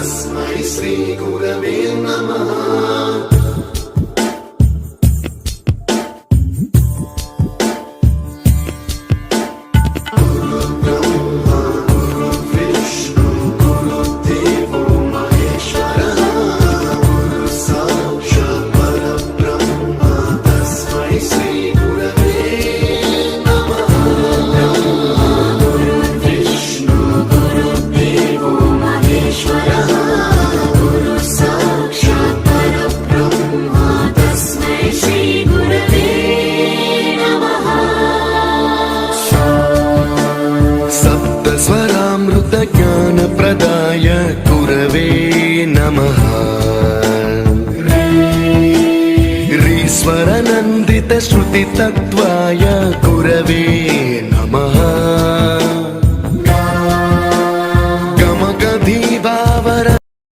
श्री गुरवे नमः। स्वरामृत ज्ञान प्रदाय गुरवे नमः। रीश्वर नन्दित श्रुति तत्त्वाय गुरवे नमः।